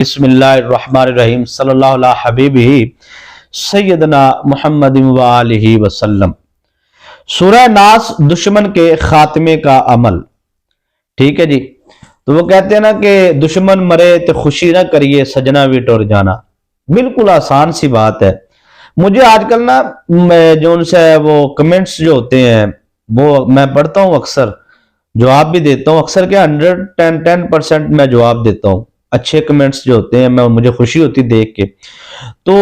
بسم اللہ الرحمن الرحیم صلی اللہ علیہ حبیبہ سیدنا محمد وآلہ وسلم۔ سورہ ناس دشمن کے خاتمے کا عمل۔ ٹھیک ہے جی، تو وہ کہتے ہیں نا کہ دشمن مرے تو خوشی نہ کریے سجنا بھی ٹر جانا۔ بالکل آسان سی بات ہے۔ مجھے آج کل نا جو ان سے وہ کمنٹس جو ہوتے ہیں وہ میں پڑھتا ہوں، اکثر جواب بھی دیتا ہوں، اکثر کیا 110% میں جواب دیتا ہوں۔ اچھے کمنٹس جو ہوتے ہیں مجھے خوشی ہوتی دیکھ کے۔ تو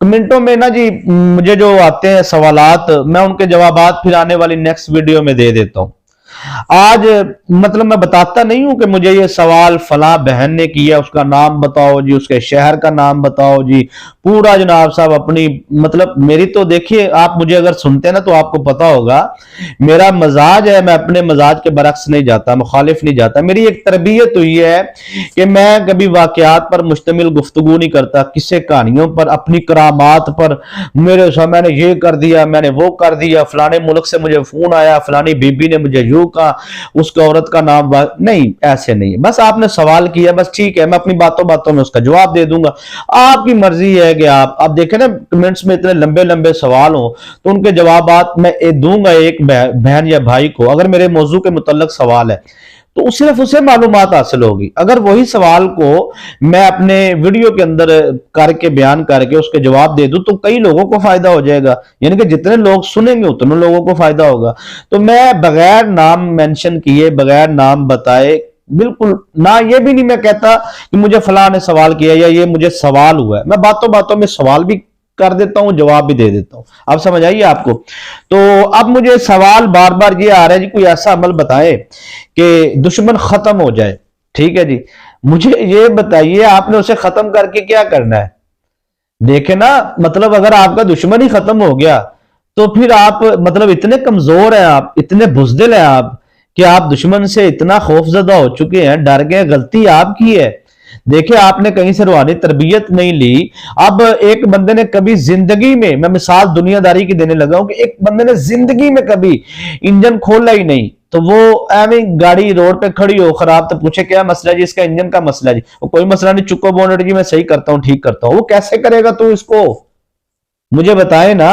کمنٹوں میں نا جی مجھے جو آتے ہیں سوالات، میں ان کے جوابات پھر آنے والی نیکسٹ ویڈیو میں دے دیتا ہوں۔ آج مطلب میں بتاتا نہیں ہوں کہ مجھے یہ سوال فلاں بہن نے کیا، اس کا نام بتاؤ جی، اس کے شہر کا نام بتاؤ جی، پورا جناب صاحب اپنی مطلب میری تو دیکھیے، آپ مجھے اگر سنتے ہیں نا تو آپ کو پتا ہوگا میرا مزاج ہے، میں اپنے مزاج کے برعکس نہیں جاتا، مخالف نہیں جاتا۔ میری ایک تربیت ہوئی ہے کہ میں کبھی واقعات پر مشتمل گفتگو نہیں کرتا، کسے کہانیوں پر، اپنی کرامات پر، میں نے یہ کر دیا، میں نے وہ کر دیا، فلانے ملک سے مجھے فون آیا، فلانی بی بی نے مجھے یوں کہا، اس کا عورت کا نام نہیں، ایسے نہیں۔ بس آپ نے سوال کیا، بس ٹھیک ہے، میں اپنی باتوں میں اس کا جواب دے دوں گا۔ آپ کی مرضی ہے کہ آپ دیکھیں نا کمنٹس میں اتنے لمبے لمبے سوال ہوں تو ان کے جوابات میں دوں گا ایک بہن یا بھائی کو، اگر میرے موضوع کے متعلق سوال ہے تو صرف اسے معلومات حاصل ہوگی۔ اگر وہی سوال کو میں اپنے ویڈیو کے اندر کر کے بیان کر کے اس کے جواب دے دوں تو کئی لوگوں کو فائدہ ہو جائے گا، یعنی کہ جتنے لوگ سنیں گے اتنے لوگوں کو فائدہ ہوگا۔ تو میں بغیر نام مینشن کیے، بغیر نام بتائے، بالکل نہ یہ بھی نہیں میں کہتا کہ مجھے فلاں نے سوال کیا یا یہ مجھے سوال ہوا ہے، میں باتوں میں سوال بھی کر دیتا ہوں، جواب بھی دے دیتا ہوں۔ اب سمجھ آئیے آپ کو؟ تو اب مجھے سوال بار بار یہ آ رہا ہے جی کوئی ایسا عمل بتائے کہ دشمن ختم ہو جائے۔ ٹھیک ہے جی، مجھے یہ بتائیے آپ نے اسے ختم کر کے کیا کرنا ہے؟ دیکھیں نا، مطلب اگر آپ کا دشمن ہی ختم ہو گیا تو پھر آپ مطلب اتنے کمزور ہیں، آپ اتنے بزدل ہیں آپ کہ آپ دشمن سے اتنا خوف زدہ ہو چکے ہیں، ڈر گئے، غلطی آپ کی ہے۔ دیکھیں آپ نے کہیں سے روحانی تربیت نہیں لی۔ اب ایک بندے نے کبھی زندگی میں مثال دنیا داری کی دینے لگا ہوں کہ ایک بندے نے زندگی میں کبھی انجن کھولا ہی نہیں، تو وہ ایویں گاڑی روڈ پہ کھڑی ہو خراب تو پوچھے کیا مسئلہ جی، اس کا انجن کا مسئلہ جی، وہ کوئی مسئلہ نہیں، چکو بونٹ جی میں صحیح کرتا ہوں، ٹھیک کرتا ہوں۔ وہ کیسے کرے گا تو اس کو مجھے بتائے نا۔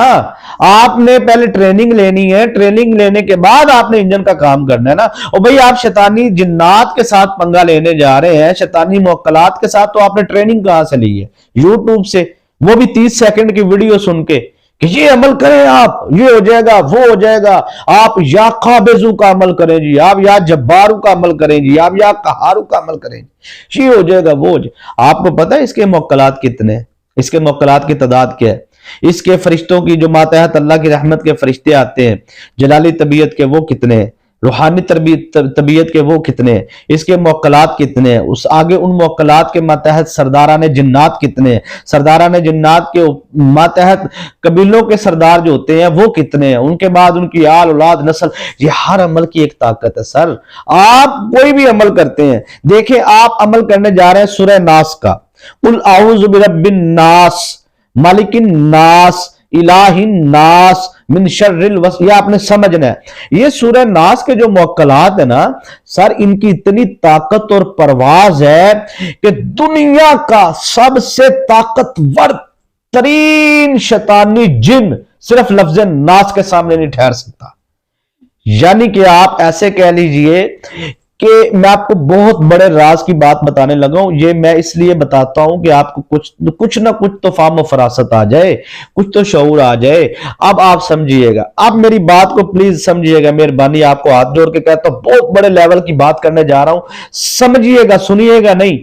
آپ نے پہلے ٹریننگ لینی ہے، ٹریننگ لینے کے بعد آپ نے انجن کا کام کرنا ہے نا۔ اور بھئی آپ شیطانی جنات کے ساتھ پنگا لینے جا رہے ہیں، شیطانی موکلات کے ساتھ، تو آپ نے ٹریننگ کہاں سے لی ہے؟ یوٹیوب سے، وہ بھی 30 سیکنڈ کی ویڈیو سن کے کہ یہ عمل کریں آپ، یہ ہو جائے گا، وہ ہو جائے گا، آپ یا قابضو کا عمل کریں جی، آپ یا جبارو کا عمل کریں جی، آپ یا قہارو کا عمل کریں جی، یہ ہو جائے گا، وہ ہو جائے گا۔ آپ کو پتہ ہے اس کے موکلات کتنے ہیں؟ اس کے موکلات کی تعداد کیا ہے؟ اس کے فرشتوں کی جو ماتحت اللہ کی رحمت کے فرشتے آتے ہیں، جلالی طبیعت کے وہ کتنے ہیں، روحانی طبیعت کے وہ کتنے ہیں، اس کے موکلات کتنے ہیں، اس آگے ان موکلات کے ماتحت سرداران جنات کتنے ہیں، سرداران جنات کے ماتحت قبیلوں کے سردار جو ہوتے ہیں وہ کتنے ہیں، ان کے بعد ان کی آل اولاد نسل، یہ ہر عمل کی ایک طاقت ہے۔ سر آپ کوئی بھی عمل کرتے ہیں، دیکھیں آپ عمل کرنے جا رہے ہیں سورہ ناس کا، قل اعوذ برب الناس مالک الناس الہ الناس من شر الوسواس، یہ آپ نے سمجھنا ہے۔ یہ سورہ ناس کے جو موکلات ہیں نا سر، ان کی اتنی طاقت اور پرواز ہے کہ دنیا کا سب سے طاقتور ترین شیطانی جن صرف لفظ ناس کے سامنے نہیں ٹھہر سکتا۔ یعنی کہ آپ ایسے کہہ لیجئے کہ میں آپ کو بہت بڑے راز کی بات بتانے لگا ہوں، یہ میں اس لیے بتاتا ہوں کہ آپ کو کچھ نہ کچھ تو فہم و فراست آ جائے، کچھ تو شعور آ جائے۔ اب آپ سمجھیے گا، آپ میری بات کو پلیز سمجھیے گا، مہربانی آپ کو ہاتھ جوڑ کے کہتا ہوں، بہت بڑے لیول کی بات کرنے جا رہا ہوں، سمجھیے گا، سنیے گا نہیں،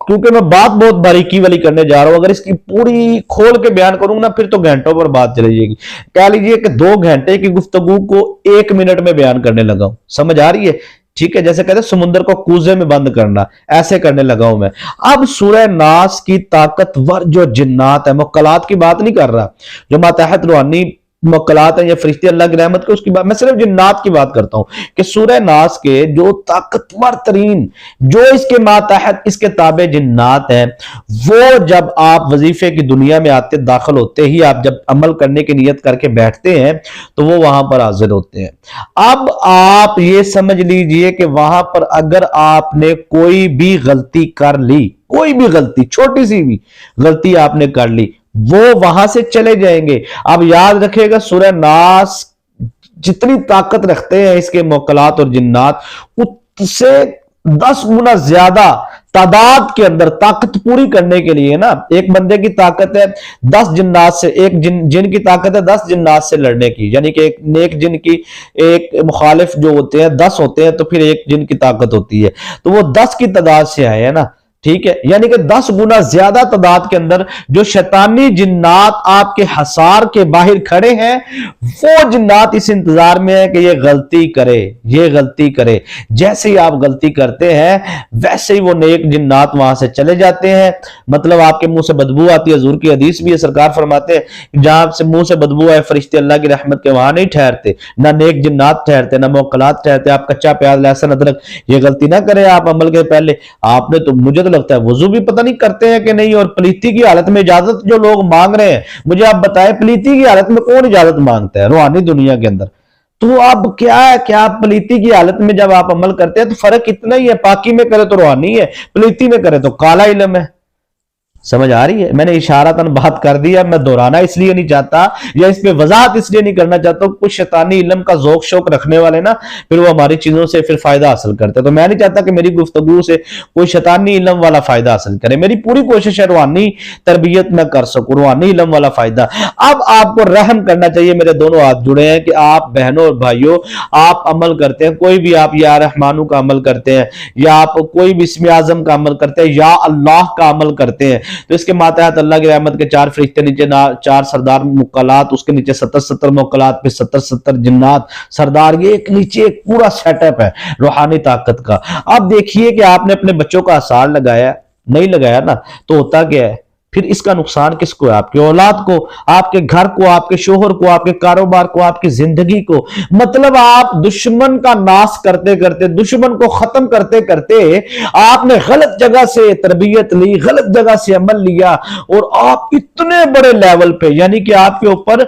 کیونکہ میں بات بہت باریکی والی کرنے جا رہا ہوں۔ اگر اس کی پوری کھول کے بیان کروں نا پھر تو گھنٹوں پر بات چلے جائے گی۔ کہہ لیجئے کہ 2 گھنٹے کی گفتگو کو 1 منٹ میں بیان کرنے لگا ہوں، سمجھ آ رہی ہے؟ ٹھیک ہے، جیسے کہتے ہیں سمندر کو کوزے میں بند کرنا، ایسے کرنے لگا ہوں میں۔ اب سورہ ناس کی طاقتور جو جنات ہیں، موکلات کی بات نہیں کر رہا، جو ماتحت روحانی موکلات ہیں یا فرشتے اللہ کی رحمت کے، اس کی بات میں صرف جنات کی بات کرتا ہوں کہ سورہ ناس کے جو طاقتور ترین، جو اس کے ماتحت اس کے تابع جنات ہیں، وہ جب آپ وظیفے کی دنیا میں آتے داخل ہوتے ہی آپ جب عمل کرنے کی نیت کر کے بیٹھتے ہیں تو وہ وہاں پر حاضر ہوتے ہیں۔ اب آپ یہ سمجھ لیجئے کہ وہاں پر اگر آپ نے کوئی بھی غلطی کر لی، کوئی بھی غلطی، چھوٹی سی بھی غلطی آپ نے کر لی، وہ وہاں سے چلے جائیں گے۔ اب یاد رکھے گا سورہ ناس جتنی طاقت رکھتے ہیں اس کے موکلات اور جنات، اس سے 10 گنا زیادہ تعداد کے اندر طاقت پوری کرنے کے لیے نا، ایک بندے کی طاقت ہے 10 جنات سے، ایک جن کی طاقت ہے 10 جنات سے لڑنے کی، یعنی کہ ایک نیک جن کی ایک مخالف جو ہوتے ہیں 10 ہوتے ہیں تو پھر ایک جن کی طاقت ہوتی ہے، تو وہ 10 کی تعداد سے آئے ہیں نا، ٹھیک ہے، یعنی کہ 10 گنا زیادہ تعداد کے اندر جو شیطانی جنات آپ کے حصار کے باہر کھڑے ہیں، وہ جنات اس انتظار میں ہے کہ یہ غلطی کرے، یہ غلطی کرے۔ جیسے ہی آپ غلطی کرتے ہیں ویسے ہی وہ نیک جنات وہاں سے چلے جاتے ہیں، مطلب آپ کے منہ سے بدبو آتی ہے، حضور کی حدیث بھی ہے، سرکار فرماتے ہیں جہاں سے منہ سے بدبو آئے فرشتے اللہ کی رحمت کے وہاں نہیں ٹھہرتے، نہ نیک جنات ٹھہرتے، نہ موکلات ٹھہرتے۔ آپ کچا پیاز لہسن ادرک یہ غلطی نہ کریں آپ عمل کے پہلے، آپ نے تو مجھے لگتا ہے وضو بھی پتہ نہیں کرتے ہیں کہ نہیں، اور پلیتی کی حالت میں اجازت جو لوگ مانگ رہے ہیں، مجھے آپ بتائیں پلیتی کی حالت میں کون اجازت مانگتا ہے روحانی دنیا کے اندر؟ تو اب کیا ہے کہ آپ پلیتی کی حالت میں جب آپ عمل کرتے ہیں تو فرق اتنا ہی ہے، پاکی میں کرے تو روحانی ہے، پلیتی میں کرے تو کالا علم ہے۔ سمجھ آ رہی ہے؟ میں نے اشارتاً بات کر دیا، میں دہرانا اس لیے نہیں چاہتا یا اس پہ وضاحت اس لیے نہیں کرنا چاہتا، کچھ شیطانی علم کا ذوق شوق رکھنے والے نا پھر وہ ہماری چیزوں سے پھر فائدہ حاصل کرتے ہیں، تو میں نہیں چاہتا کہ میری گفتگو سے کوئی شیطانی علم والا فائدہ حاصل کرے۔ میری پوری کوشش ہے روحانی تربیت میں کر سکوں، روحانی علم والا فائدہ۔ اب آپ کو رحم کرنا چاہیے، میرے دونوں ہاتھ جڑے ہیں کہ آپ بہنوں اور بھائیوں آپ عمل کرتے ہیں، کوئی بھی آپ یا رحمانو کا عمل کرتے ہیں، یا آپ کوئی بھی اسم اعظم کا عمل کرتے ہیں، یا اللہ کا عمل کرتے ہیں، تو اس کے ماتحت اللہ کی رحمت کے 4 فرشتے نیچے 4 سردار موکلات، اس کے نیچے 70 موکلات، پھر 70 جنات سردار، یہ ایک نیچے ایک پورا سیٹ اپ ہے روحانی طاقت کا۔ اب دیکھیے کہ آپ نے اپنے بچوں کا آثار لگایا نہیں لگایا نا، تو ہوتا کیا ہے پھر اس کا نقصان کس کو ہے؟ آپ کی اولاد کو، آپ کے گھر کو، آپ کے شوہر کو، آپ کے کاروبار کو، آپ کی زندگی کو۔ مطلب آپ دشمن کا ناس کرتے کرتے، دشمن کو ختم کرتے کرتے آپ نے غلط جگہ سے تربیت لی، غلط جگہ سے عمل لیا، اور آپ اتنے بڑے لیول پہ، یعنی کہ آپ کے اوپر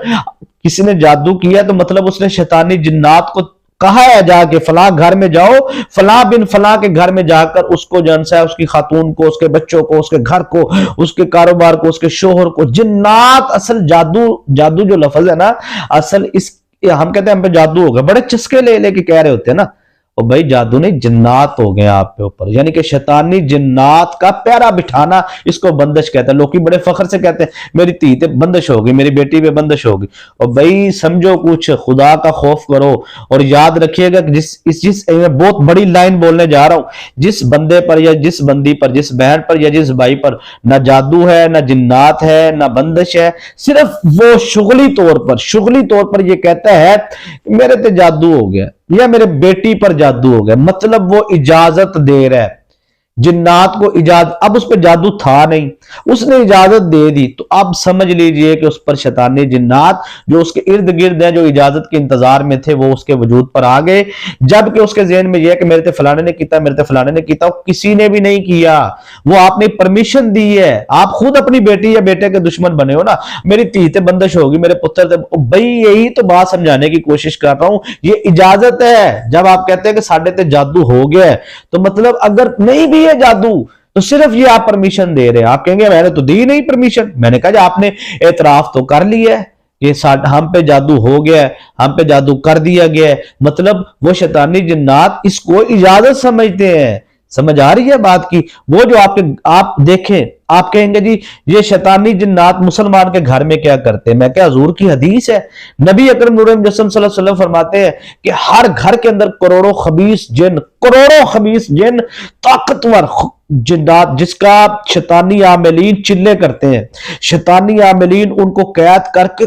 کسی نے جادو کیا تو مطلب اس نے شیطانی جنات کو کہا ہے جا کے فلاں گھر میں جاؤ، فلاں بن فلاں کے گھر میں جا کر اس کو جانسا ہے، اس کی خاتون کو، اس کے بچوں کو، اس کے گھر کو، اس کے کاروبار کو، اس کے شوہر کو۔ جنات اصل جادو جو لفظ ہے نا، اصل اس ہم کہتے ہیں ہم پہ جادو ہو گیا، بڑے چسکے لے لے کے کہہ رہے ہوتے ہیں نا، اور بھائی جادو نہیں، جنات ہو گئے آپ کے اوپر، یعنی کہ شیطانی جنات کا پیرا بٹھانا، اس کو بندش کہتا ہے۔ لوگ بڑے فخر سے کہتے ہیں میری تھی تے بندش ہوگی، میری بیٹی پہ بندش ہوگی، اور بھائی سمجھو کچھ، خدا کا خوف کرو، اور یاد رکھیے گا کہ جس بہت بڑی لائن بولنے جا رہا ہوں، جس بندے پر یا جس بندی پر، جس بہن پر یا جس بھائی پر نہ جادو ہے، نہ جنات ہے، نہ بندش ہے، صرف وہ شغلی طور پر یہ کہتا ہے کہ میرے تے جادو ہو گیا یا میرے بیٹی پر جادو ہو گیا، مطلب وہ اجازت دے رہا ہے جنات کو، اجازت، اب اس پہ جادو تھا نہیں، اس نے اجازت دے دی، تو اب سمجھ لیجئے کہ اس پر شیطانی جنات جو اس کے ارد گرد ہیں، جو اجازت کے انتظار میں تھے، وہ اس کے وجود پر آ گئے، جبکہ اس کے ذہن میں یہ ہے کہ میرے تے فلانے نے کیتا، میرے تے فلانے نے کیتا، کسی نے بھی نہیں کیا، وہ آپ نے پرمیشن دی ہے، آپ خود اپنی بیٹی یا بیٹے کے دشمن بنے ہو نا، میری تھی تے بندش ہوگی، میرے پتر تے، بھئی یہی تو بات سمجھانے کی کوشش کر رہا ہوں، یہ اجازت ہے۔ جب آپ کہتے ہیں کہ ساڈے تے جادو ہو گیا ہے، تو مطلب اگر نہیں بھی ہے جادو تو صرف یہ آپ پرمیشن دے رہے ہیں۔ آپ کہیں گے میں نے تو دی نہیں پرمیشن، میں نے کہا جی آپ نے اعتراف تو کر لیا ہے کہ ہم پہ جادو ہو گیا ہے، ہم پہ جادو کر دیا گیا ہے، مطلب وہ شیطانی جنات اس کو اجازت سمجھتے ہیں۔ سمجھ آ رہی ہے بات کی؟ وہ جو آپ دیکھیں، آپ کہیں گے جی یہ شیطانی جنات مسلمان کے گھر میں کیا کرتے ہیں؟ میں کہا حضور کی حدیث ہے، نبی اکرم نور مجسم صلی اللہ علیہ وسلم فرماتے ہیں کہ ہر گھر کے اندر کروڑوں خبیث جن طاقتور جنات، جس کا شیطانی عاملین چلے کرتے ہیں، شیطانی عاملین ان کو قید کر کے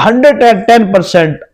110%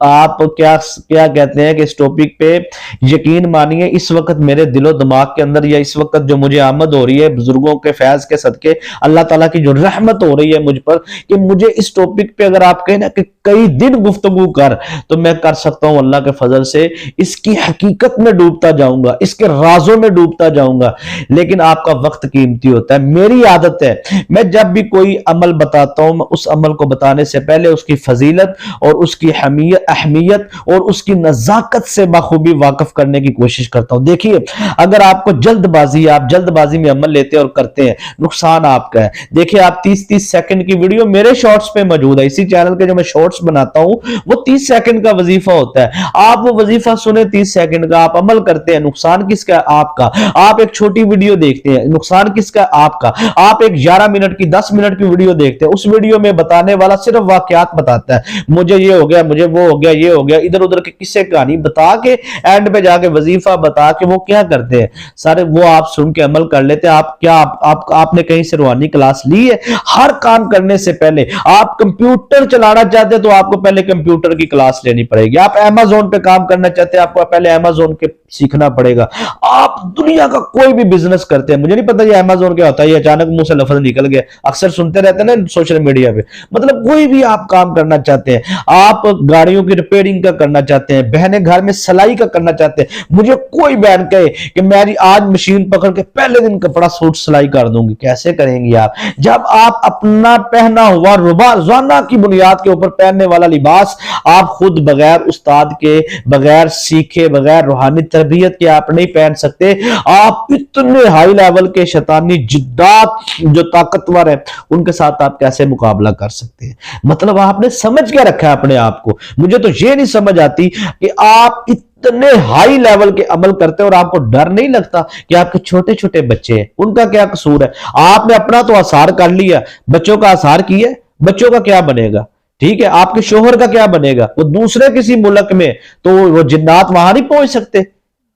آپ کیا کہتے ہیں کہ اس ٹاپک پہ یقین مانیے اس وقت میرے دل و دماغ کے اندر، یا اس وقت جو مجھے آمد ہو رہی ہے بزرگوں کے فیض کے صدقے، اللہ تعالیٰ کی جو رحمت ہو رہی ہے مجھ پر، کہ مجھے اس ٹاپک پہ اگر آپ کہیں نا کہ کئی دن گفتگو کر، تو میں کر سکتا ہوں اللہ کے فضل سے، اس کی حقیقت میں ڈوبتا جاؤں گا، اس کے رازوں میں ڈوبتا جاؤں گا، لیکن آپ کا وقت قیمتی ہوتا ہے۔ میری عادت ہے میں جب بھی کوئی عمل بتاتا ہوں، میں اس عمل کو بتانے سے پہلے اس کی فضیلت اور اس کی اہمیت اور اس کی نزاکت سے بخوبی واقف کرنے کی کوشش کرتا ہوں۔ دیکھیے اگر آپ کو جلد بازی، آپ جلد بازی میں عمل لیتے اور کرتے ہیں، نقصان آپ کا ہے۔ دیکھیے آپ 30 سیکنڈ کی ویڈیو میرے شارٹس پہ موجود ہے، اسی چینل کے جو میں شارٹس بناتا ہوں وہ 30 سیکنڈ کا وظیفہ ہوتا ہے، آپ وہ وظیفہ سنیں 30 سیکنڈ کا، آپ عمل کرتے ہیں، نقصان کس کا؟ آپ کا۔ آپ ایک چھوٹی ویڈیو دیکھتے ہیں، نقصان کس کا؟ آپ کا۔ آپ ایک 11 منٹ کی 10 منٹ کی ویڈیو دیکھتے ہیں، اس ویڈیو میں بتانے والا صرف واقعات بتاتا ہے، مجھے یہ ہو گیا، مجھے وہ ہو گیا، یہ ہو گیا، ادھر ادھر کے قصے کہانی بتا کے اینڈ پہ جا کے وظیفہ بتا کے وہ کیا کرتے ہیں سارے، وہ آپ سن کے عمل کر لیتے ہیں۔ آپ کیا آپ نے کہیں سے روحانی کلاس لی ہے؟ ہر کام کرنے سے پہلے آپ کمپیوٹر چلانا چاہتے ہیں تو آپ کو پہلے کمپیوٹر کی کلاس لینی پڑے گی، آپ Amazon پہ کام کرنا چاہتے ہیں آپ کو پہلے Amazon کے سیکھنا پڑے گا، آپ دنیا کا کوئی بھی بزنس کرتے ہیں، مجھے نہیں پتا یہ Amazon کیا ہوتا ہے، یہ اچانک منہ سے لفظ نکل گیا، اکثر سنتے رہتے ہیں نا سوشل میڈیا پہ، مطلب کوئی بھی آپ کام کرنا چاہتے ہیں، آپ گاڑیوں کی ریپیئرنگ کا کرنا چاہتے ہیں، بہنیں گھر میں سلائی کا کرنا چاہتے ہیں، مجھے کوئی بہن کہے کہ میں آج مشین پکڑ کے پہلے دن کپڑا سوٹ سلائی کر دوں گی، کیسے کریں گی آپ؟ جب آپ اپنا پہنا ہوا روزانہ کی بنیاد کے اوپر پہننے والا لباس آپ خود بغیر استاد کے، بغیر سیکھے، بغیر روحانی تربیت کے آپ نہیں پہن سکتے، آپ اتنے ہائی لیول کے شیطانی جدات جو طاقتور ہیں ان کے ساتھ آپ کیسے مقابلہ کر سکتے ہیں؟ مطلب آپ نے سمجھ کے رکھا ہے اپنے آپ کو، مجھے تو یہ نہیں سمجھ آتی کہ آپ اتنے ہائی لیول کے عمل کرتے ہیں اور آپ کو ڈر نہیں لگتا کہ آپ کے چھوٹے چھوٹے بچے ہیں، ان کا کیا قصور ہے؟ آپ نے اپنا تو آثار کر لیا، بچوں کا آثار کیا، بچوں کا کیا بنے گا؟ ٹھیک ہے، آپ کے شوہر کا کیا بنے گا؟ وہ دوسرے کسی ملک میں، تو وہ جنات وہاں نہیں پہنچ سکتے۔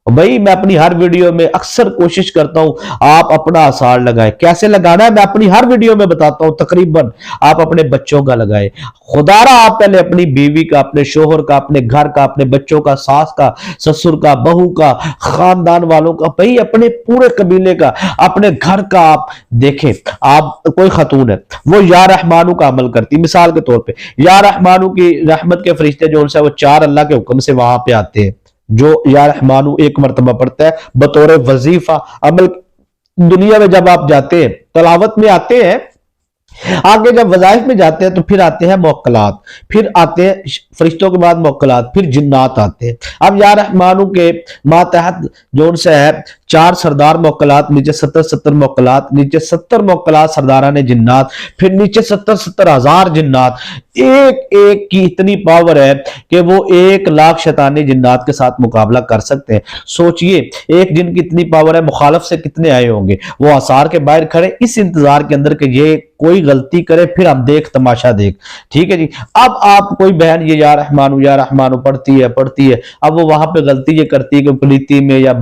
بھائی میں اپنی ہر ویڈیو میں اکثر کوشش کرتا ہوں آپ اپنا آثار لگائیں، کیسے لگانا ہے میں اپنی ہر ویڈیو میں بتاتا ہوں، تقریباً آپ اپنے بچوں کا لگائیں، خدا را آپ پہلے اپنی بیوی کا، اپنے شوہر کا، اپنے گھر کا، اپنے بچوں کا، ساس کا، سسر کا، بہو کا، خاندان والوں کا، بھائی اپنے پورے قبیلے کا، اپنے گھر کا آپ دیکھیں۔ آپ کوئی خاتون ہے وہ یا رحمانو کا عمل کرتی، مثال کے طور پہ یا رحمانو کی رحمت کے فرشتے جو ان سے وہ 4 اللہ کے حکم سے وہاں پہ آتے ہیں، جو یا رحمانو ایک مرتبہ پڑھتا ہے بطور وظیفہ عمل، دنیا میں جب آپ جاتے ہیں تلاوت میں آتے ہیں، آگے جب وظائف میں جاتے ہیں تو پھر آتے ہیں موکلات، پھر آتے ہیں فرشتوں کے بعد موکلات، پھر جنات آتے ہیں۔ اب یا رحمانو کے ماتحت جو ان سے ہے 4 سردار موکلات، نیچے 70 موکلات، نیچے 70 موکلات سرداران جنات، پھر نیچے 70 ہزار جنات، ایک کی اتنی پاور ہے کہ وہ 1 لاکھ شیطانی جنات کے ساتھ مقابلہ کر سکتے ہیں۔ سوچئے ایک جن کی اتنی پاور ہے، مخالف سے کتنے آئے ہوں گے؟ وہ آثار کے باہر کھڑے اس انتظار کے اندر کہ یہ کوئی غلطی کرے پھر ہم دیکھ تماشا دیکھ، ٹھیک ہے جی۔ اب آپ کوئی بہن یہ یا رحمانو پڑھتی ہے، اب وہ وہاں پہ غلطی یہ کرتی ہے کہ پلیتی میں یا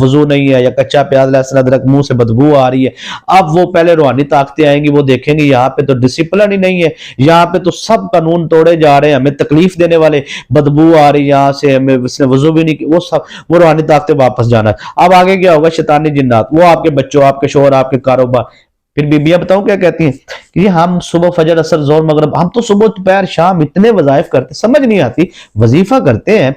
وضو نہیں ہے، یا کچا پیاز لہسن ادرک منہ سے بدبو آ رہی ہے، اب وہ پہلے روحانی طاقتیں آئیں گی، وہ دیکھیں گے یہاں پہ تو ڈسپلن ہی نہیں ہے، یہاں پہ تو سب قانون توڑے جا رہے ہیں، ہمیں تکلیف دینے والے، بدبو آ رہی یہاں سے، ہمیں اس نے وضو بھی نہیں کی، وہ روحانی طاقتیں واپس جانا ہے۔ اب آگے کیا ہوگا؟ شیطانی جنات، وہ آپ کے بچوں، آپ کے شوہر، آپ کے کاروبار۔ پھر بیبیاں بتاؤں کیا کہتی ہیں کہ ہم صبح فجر اثر زور مغرب، ہم تو صبح دوپہر شام اتنے وظائف کرتے، سمجھ نہیں آتی، وظیفہ کرتے ہیں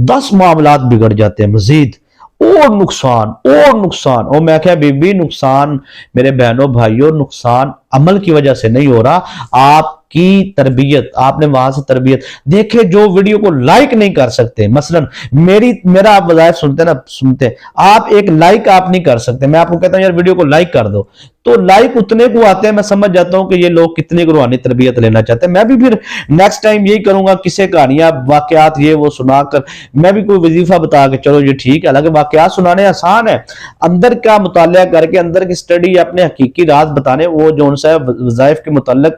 10 معاملات بگڑ جاتے ہیں، مزید اور نقصان، اور میں کہا بی بی نقصان میرے بہنوں بھائیوں، نقصان عمل کی وجہ سے نہیں ہو رہا، آپ کی تربیت، آپ نے وہاں سے تربیت دیکھے، جو ویڈیو کو لائک نہیں کر سکتے، مثلا میرا آپ وظائف سنتے آپ ایک لائک آپ نہیں کر سکتے، میں آپ کو کہتا ہوں یار ویڈیو کو لائک کر دو، تو لائک اتنے کو آتے ہیں، میں سمجھ جاتا ہوں کہ یہ لوگ کتنے کو روحانی تربیت لینا چاہتے ہیں۔ میں بھی پھر نیکسٹ ٹائم یہی کروں گا، کسے کہانیاں واقعات یہ وہ سنا کر، میں بھی کوئی وظیفہ بتا کے چلو یہ ٹھیک ہے، حالانکہ واقعات سنانے آسان ہے، اندر کا مطالعہ کر کے، اندر کی سٹڈی، اپنے حقیقی راز بتانے، وہ جو ان سے وظائف کے متعلق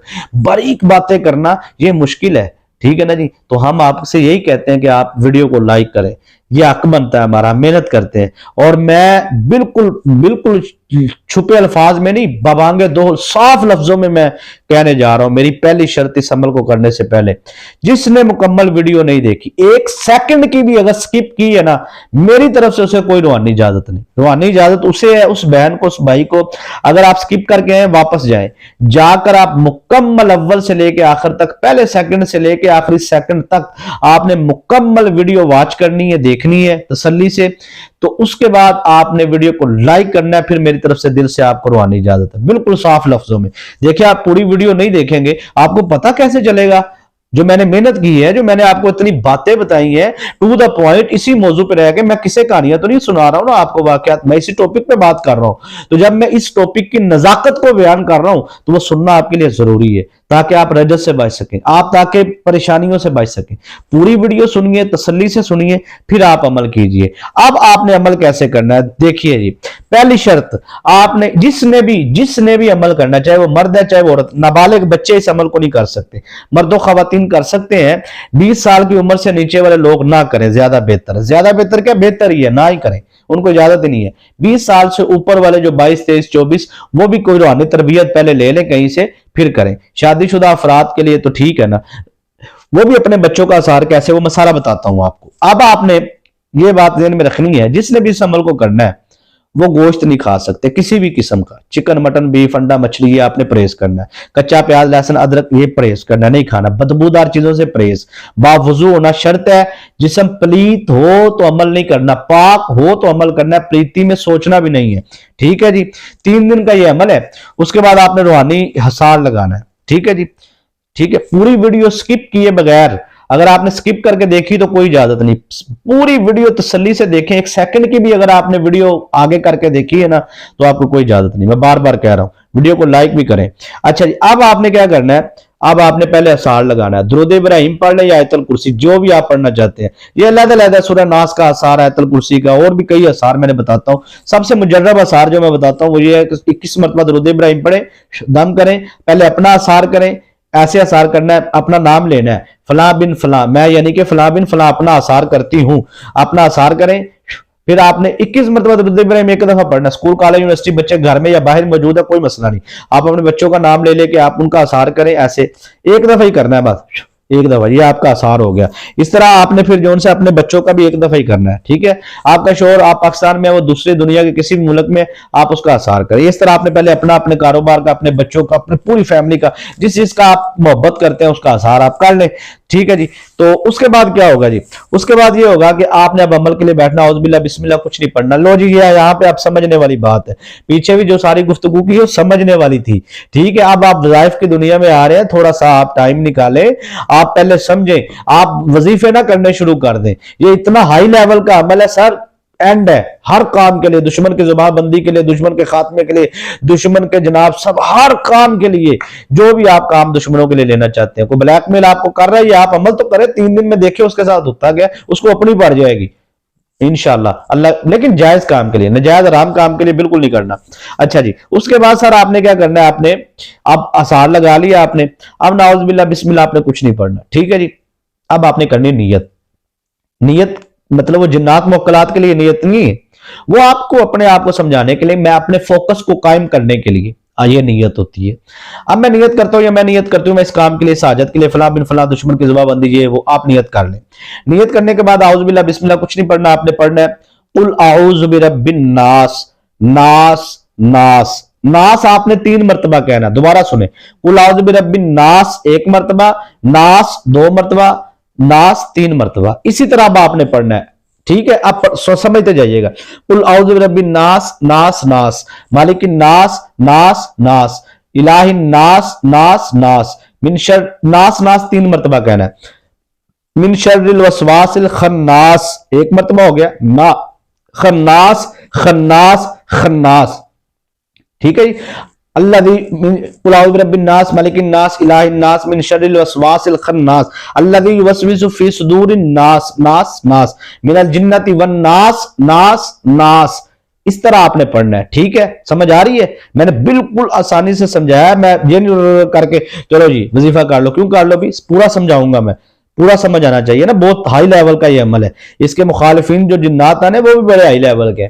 باریک باتیں کرنا یہ مشکل ہے، ٹھیک ہے نا جی۔ تو ہم آپ سے یہی کہتے ہیں کہ آپ ویڈیو کو لائک کریں، یہ حق بنتا ہے ہمارا، محنت کرتے ہیں، اور میں بالکل چھپے الفاظ میں نہیں، ببانگے دو صاف لفظوں میں کہنے جا رہا ہوں۔ میری پہلی شرط اس عمل کو کرنے سے پہلے، جس نے مکمل ویڈیو نہیں دیکھی، 1 سیکنڈ کی بھی اگر سکپ کی ہے نا، میری طرف سے اسے کوئی روحانی اجازت نہیں۔ روحانی اجازت اسے ہے، اس بہن کو، اس بھائی کو، اگر آپ سکپ کر کے ہیں واپس جائیں، جا کر آپ مکمل اول سے لے کے آخر تک، پہلے سیکنڈ سے لے کے آخری سیکنڈ تک آپ نے مکمل ویڈیو واچ کرنی ہے، دیکھنی ہے تسلی سے۔ تو اس کے بعد آپ نے ویڈیو کو لائک کرنا ہے، پھر میری طرف سے دل سے آپ کو روحانی اجازت ہے، بالکل صاف لفظوں میں۔ دیکھیں آپ پوری ویڈیو نہیں دیکھیں گے، آپ کو پتہ کیسے چلے گا؟ جو میں نے محنت کی ہے، جو میں نے آپ کو اتنی باتیں بتائی ہیں ٹو دا پوائنٹ، اسی موضوع پہ رہ کے، میں کسے کہانیاں تو نہیں سنا رہا ہوں نا آپ کو واقعات، میں اسی ٹاپک پہ بات کر رہا ہوں۔ تو جب میں اس ٹاپک کی نزاکت کو بیان کر رہا ہوں تو وہ سننا آپ کے لیے ضروری ہے، تاکہ آپ رجت سے بچ سکیں، آپ تاکہ پریشانیوں سے بچ سکیں۔ پوری ویڈیو سنیے، تسلی سے سنیے، پھر آپ عمل کیجئے۔ اب آپ نے عمل کیسے کرنا ہے دیکھیے جی۔ پہلی شرط، آپ نے جس نے بھی عمل کرنا، چاہے وہ مرد ہے چاہے وہ عورت، نابالغ بچے اس عمل کو نہیں کر سکتے، مرد و خواتین کر سکتے ہیں، 20 سال کی عمر سے نیچے والے لوگ نہ کریں، زیادہ بہتر ہے۔ زیادہ بہتر کیا؟ بہتر ہی ہے، نہ ہی کریں، ان کو اجازت ہی نہیں ہے۔ 20 سال سے اوپر والے جو 22، 23، 24، وہ بھی کوئی روحانی تربیت پہلے لے لیں کہیں سے، پھر کریں۔ شادی شدہ افراد کے لیے تو ٹھیک ہے نا، وہ بھی اپنے بچوں کا اثار کیسے، وہ مسئلہ بتاتا ہوں آپ کو۔ اب آپ نے یہ بات ذہن میں رکھنی ہے، جس نے بھی اس عمل کو کرنا ہے وہ گوشت نہیں کھا سکتے کسی بھی قسم کا، چکن، مٹن، بیف، انڈا، مچھلی، یہ آپ نے پرہیز کرنا ہے۔ کچا پیاز، لہسن، ادرک، یہ پرہیز کرنا ہے، نہیں کھانا۔ بدبودار چیزوں سے پرہیز، باوضو ہونا شرط ہے۔ جسم پلیت ہو تو عمل نہیں کرنا، پاک ہو تو عمل کرنا ہے، پلیتی میں سوچنا بھی نہیں ہے، ٹھیک ہے جی۔ 3 دن کا یہ عمل ہے۔ اس کے بعد آپ نے روحانی حصار لگانا ہے، ٹھیک ہے جی، ٹھیک ہے۔ پوری ویڈیو سکپ کیے بغیر، اگر آپ نے سکپ کر کے دیکھی تو کوئی اجازت نہیں، پوری ویڈیو تسلی سے دیکھیں۔ 1 سیکنڈ کی بھی اگر آپ نے ویڈیو آگے کر کے دیکھی ہے نا تو آپ کو کوئی اجازت نہیں، میں بار بار کہہ رہا ہوں۔ ویڈیو کو لائک بھی کریں۔ اچھا جی، اب آپ نے کیا کرنا ہے؟ اب آپ نے پہلے اثار لگانا ہے، درود ابراہیم پڑھ لیں یا آیت الکرسی، جو بھی آپ پڑھنا چاہتے ہیں۔ یہ علیحدہ سورہ ناس کا اثار، آیت الکرسی کا، اور بھی کئی اثار میں نے بتاتا ہوں۔ سب سے مجرب اثار جو میں بتاتا ہوں وہ یہ ہے کہ 21 مرتبہ درود ابراہیم پڑھیں، دم کریں، پہلے اپنا اثار کریں۔ ایسے اثار کرنا ہے، اپنا نام لینا ہے، فلاں بن فلاں، میں یعنی کہ فلاں بن فلاں اپنا اثار کرتی ہوں، اپنا اثار کریں۔ پھر آپ نے 21 مرتبہ درود ابراہیم ایک دفعہ پڑھنا ہے۔ اسکول، کالج، یونیورسٹی بچے گھر میں یا باہر موجود ہے، کوئی مسئلہ نہیں، آپ اپنے بچوں کا نام لے کے آپ ان کا اثار کریں۔ ایسے ایک دفعہ ہی کرنا ہے، بس ایک دفعہ، یہ آپ کا اثار ہو گیا۔ اس طرح آپ نے پھر جو ان سے اپنے بچوں کا بھی ایک دفعہ ہی کرنا ہے، ٹھیک ہے۔ آپ کا شوہر، آپ پاکستان میں، وہ دوسری دنیا کے کسی بھی ملک میں، آپ اس کا اثار کریں۔ اس طرح آپ نے پہلے اپنے کاروبار کا، اپنے بچوں کا، اپنے پوری فیملی کا، جس چیز کا آپ محبت کرتے ہیں اس کا اثار آپ کر لیں، ٹھیک ہے جی۔ تو اس کے بعد کیا ہوگا جی؟ اس کے بعد یہ ہوگا کہ آپ نے اب عمل کے لیے بیٹھنا، اعوذ باللہ بسم اللہ کچھ نہیں پڑھنا۔ لو جی، یہ یہاں پہ آپ سمجھنے والی بات ہے، پیچھے بھی جو ساری گفتگو کی ہے وہ سمجھنے والی تھی، ٹھیک ہے۔ اب آپ وظائف کی دنیا میں آ رہے ہیں، تھوڑا سا آپ ٹائم نکالیں، آپ پہلے سمجھیں، آپ وظیفے نہ کرنے شروع کر دیں۔ یہ اتنا ہائی لیول کا عمل ہے سر، اینڈ ہے ہر کام کے لیے، دشمن کی زبان بندی کے لیے، دشمن کے خاتمے کے لیے، دشمن کے جناب سب ہر کام کے لیے، جو بھی آپ کام دشمنوں کے لیے لینا چاہتے ہیں۔ کوئی بلیک میل آپ کو کر رہا ہے، یہ آپ عمل تو کریں، 3 دن میں دیکھیں اس کے ساتھ ہوتا گیا، اس کو اپنی پڑ جائے گی انشاءاللہ اللہ، لیکن جائز کام کے لیے، ناجائز حرام کام کے لیے بالکل نہیں کرنا۔ اچھا جی، اس کے بعد سر آپ نے کیا کرنا ہے؟ آپ نے اب اثار لگا لیا آپ نے، اب نعوذ باللہ بسم اللہ آپ نے کچھ نہیں پڑھنا، ٹھیک ہے جی۔ اب آپ نے کرنی نیت۔ نیت مطلب وہ جنات موکلات کے لیے نیت نہیں ہے، وہ آپ کو اپنے آپ کو سمجھانے کے لیے، میں اپنے فوکس کو قائم کرنے کے لیے، یہ نیت ہوتی ہے۔ اب میں نیت کرتا ہوں یا میں نیت کرتی ہوں میں اس کام کے لیے، اس حاجت کے لیے، فلاں بن فلاں دشمن کی زبان بندی، یہ وہ آپ نیت کر لیں۔ نیت کرنے کے بعد اعوذ باللہ بسم اللہ کچھ نہیں پڑھنا، آپ نے پڑھنا ہے قل اعوذ برب الناس، ناس ناس ناس آپ نے 3 مرتبہ کہنا، دوبارہ سنیں، قل اعوذ برب الناس 1 مرتبہ، ناس 2 مرتبہ، ناس 3 مرتبہ، اسی طرح اب آپ نے پڑھنا ہے، ٹھیک ہے۔ آپ سمجھتے جائیے گا، قل اعوذ برب الناس، ناس ناس، مالک الناس، ناس ناس، الہ الناس، ناس ناس، من شر، ناس ناس 3 مرتبہ کہنا ہے، من شر الوسواس الخناس 1 مرتبہ ہو گیا، نا خناس خناس خناس، ٹھیک ہے جی۔ الذی قل اعوذ برب الناس، ملک الناس، الہ الناس، من شر الوسواس الخناس، الذی یوسوس فی صدور الناس، ناس ناس، من الجنۃ والناس، ناس ناس، اس طرح آپ نے پڑھنا ہے، ٹھیک ہے۔ سمجھ آ رہی ہے؟ میں نے بالکل آسانی سے سمجھایا ہے، میں یہ نہیں کر کے چلو جی وظیفہ کر لو، کیوں کر لو بھی، پورا سمجھاؤں گا میں، پورا سمجھ آنا چاہیے نا، بہت ہائی لیول کا یہ عمل ہے۔ اس کے مخالفین جو جنات آنے وہ بھی بڑے ہائی لیول کے ہیں۔